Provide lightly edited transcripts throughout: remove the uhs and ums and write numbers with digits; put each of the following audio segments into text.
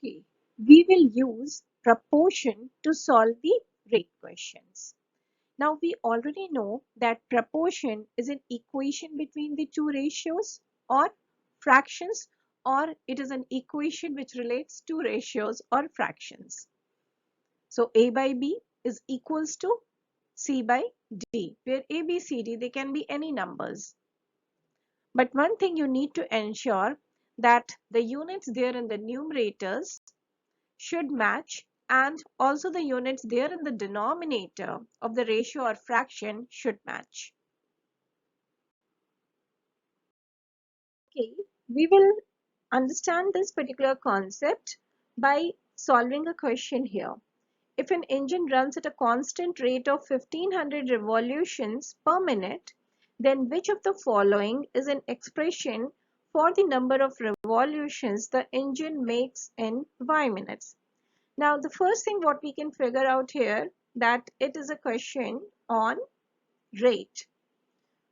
Okay, we will use proportion to solve the rate questions. Now we already know that proportion is an equation between the two ratios or fractions, or it is an equation which relates to ratios or fractions. So A by B is equals to C by D, where A, B, C, D, they can be any numbers. But one thing you need to ensure that the units there in the numerators should match, and also the units there in the denominator of the ratio or fraction should match. Okay, we will understand this particular concept by solving a question here. If an engine runs at a constant rate of 1500 revolutions per minute, then which of the following is an expression for the number of revolutions the engine makes in y minutes? Now, the first thing what we can figure out here, that it is a question on rate.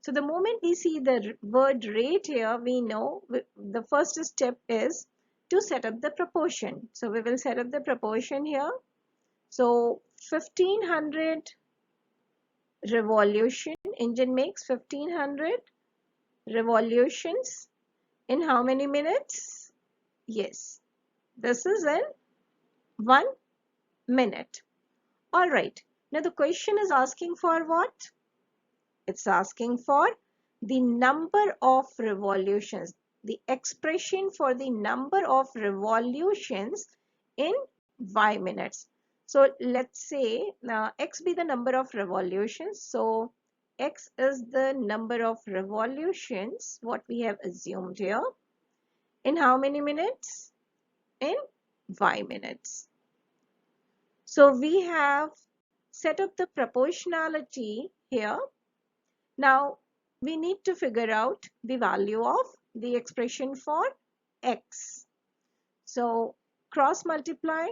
So the moment we see the word rate here, we know the first step is to set up the proportion. So we will set up the proportion here. So 1500 revolution, engine makes 1500 revolutions in how many minutes? Yes, this is in 1 minute. All right. Now the question is asking for what? It's asking for the number of revolutions, the expression for the number of revolutions in y minutes. So let's say now x be the number of revolutions. So x is the number of revolutions, what we have assumed here, in how many minutes? In y minutes. So we have set up the proportionality here. Now we need to figure out the value of the expression for x. So cross multiply.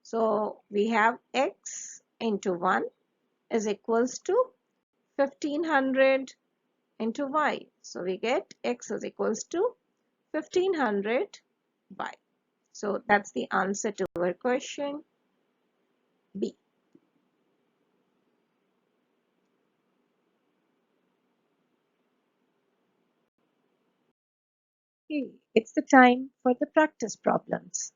So we have x into 1 is equals to 1500 into y. So we get x is equals to 1500 y. So that's the answer to our question B. Okay, it's the time for the practice problems.